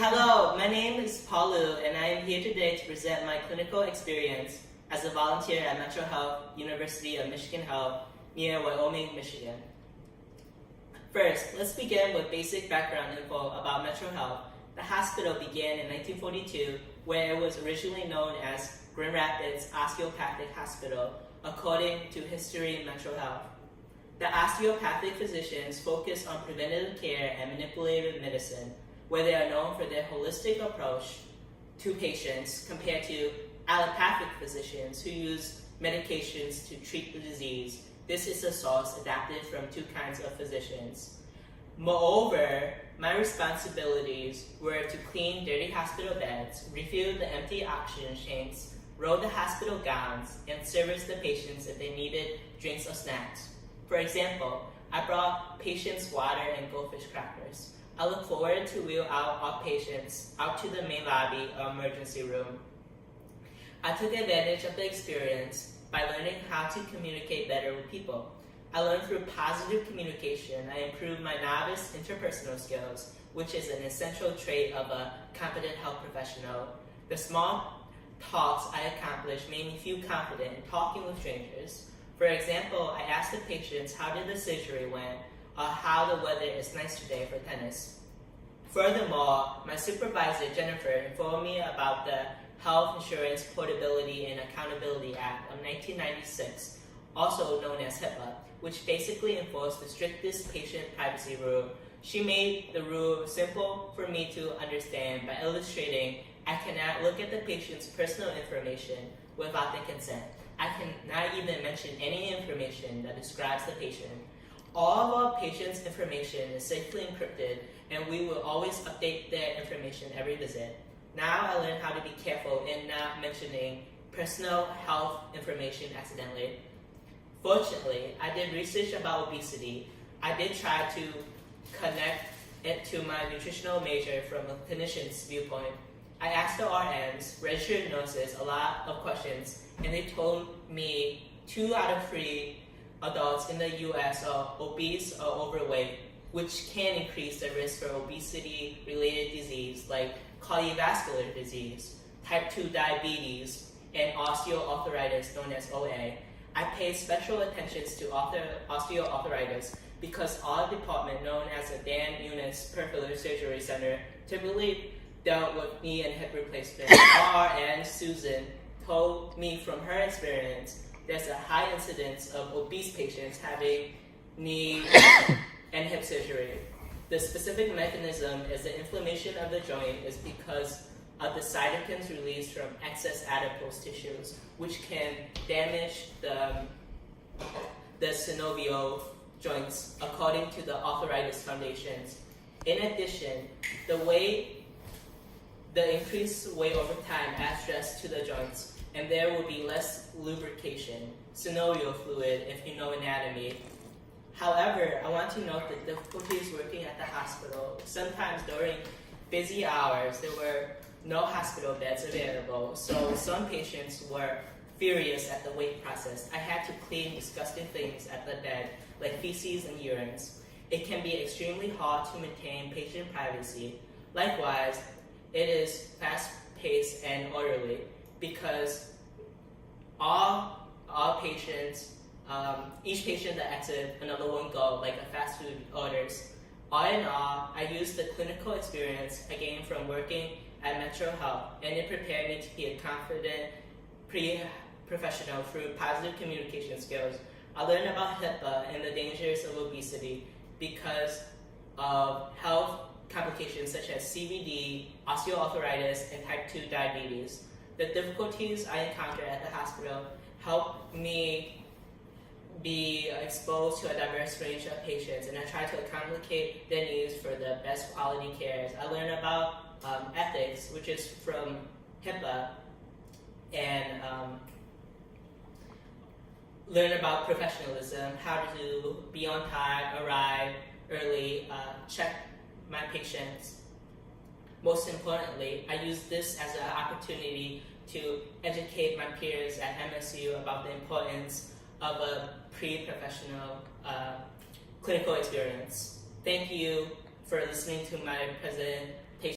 Hello, my name is Paul Liu, and I am here today to present my clinical experience as a volunteer at Metro Health, University of Michigan Health, near Wyoming, Michigan. First, let's begin with basic background info about Metro Health. The hospital began in 1942, where it was originally known as Grand Rapids Osteopathic Hospital, according to History in Metro Health. The osteopathic physicians focus on preventative care and manipulative medicine, where they are known for their holistic approach to patients compared to allopathic physicians who use medications to treat the disease. This is a source adapted from two kinds of physicians. Moreover, my responsibilities were to clean dirty hospital beds, refill the empty oxygen tanks, roll the hospital gowns, and service the patients if they needed drinks or snacks. For example, I brought patients water and goldfish crackers. I look forward to wheel out our patients out to the main lobby or emergency room. I took advantage of the experience by learning how to communicate better with people. I learned through positive communication. I improved my novice interpersonal skills, which is an essential trait of a competent health professional. The small talks I accomplished made me feel confident in talking with strangers. For example, I asked the patients how did the surgery went, or how the weather is nice today for tennis. Furthermore, my supervisor, Jennifer, informed me about the Health Insurance Portability and Accountability Act of 1996, also known as HIPAA, which basically enforced the strictest patient privacy rule. She made the rule simple for me to understand by illustrating I cannot look at the patient's personal information without their consent. I cannot even mention any information that describes the patient. All of our patients' information is safely encrypted, and we will always update their information every visit. Now I learned how to be careful in not mentioning personal health information accidentally. Fortunately, I did research about obesity. I did try to connect it to my nutritional major from a clinician's viewpoint. I asked the RNs, registered nurses, a lot of questions, and they told me 2 out of 3 adults in the US are obese or overweight, which can increase the risk for obesity-related disease like cardiovascular disease, type 2 diabetes, and osteoarthritis known as OA. I paid special attention to osteoarthritis because our department, known as the Dan Eunice Peripheral Surgery Center, typically dealt with knee and hip replacement. RN Susan told me from her experience there's a high incidence of obese patients having knee and hip surgery. The specific mechanism is the inflammation of the joint is because of the cytokines released from excess adipose tissues, which can damage the synovial joints, according to the Arthritis Foundations. In addition, the increased weight over time adds stress to the joints, and there will be less lubrication, synovial fluid, if you know anatomy. However, I want to note the difficulties working at the hospital. Sometimes during busy hours, there were no hospital beds available, so some patients were furious at the wait process. I had to clean disgusting things at the bed, like feces and urines. It can be extremely hard to maintain patient privacy. Likewise, it is fast-paced and orderly because all patients, each patient that exits, another one go, like a fast food orders. All in all, I used the clinical experience I gained from working at Metro Health, and it prepared me to be a confident professional through positive communication skills. I learned about HIPAA and the dangers of obesity because of health complications such as CVD, osteoarthritis, and type 2 diabetes. The difficulties I encountered at the hospital helped me be exposed to a diverse range of patients, and I try to accommodate their needs for the best quality care. I learned about ethics, which is from HIPAA, and learn about professionalism, how to be on time, arrive early, check my patients. Most importantly, I use this as an opportunity to educate my peers at MSU about the importance of a pre-professional clinical experience. Thank you for listening to my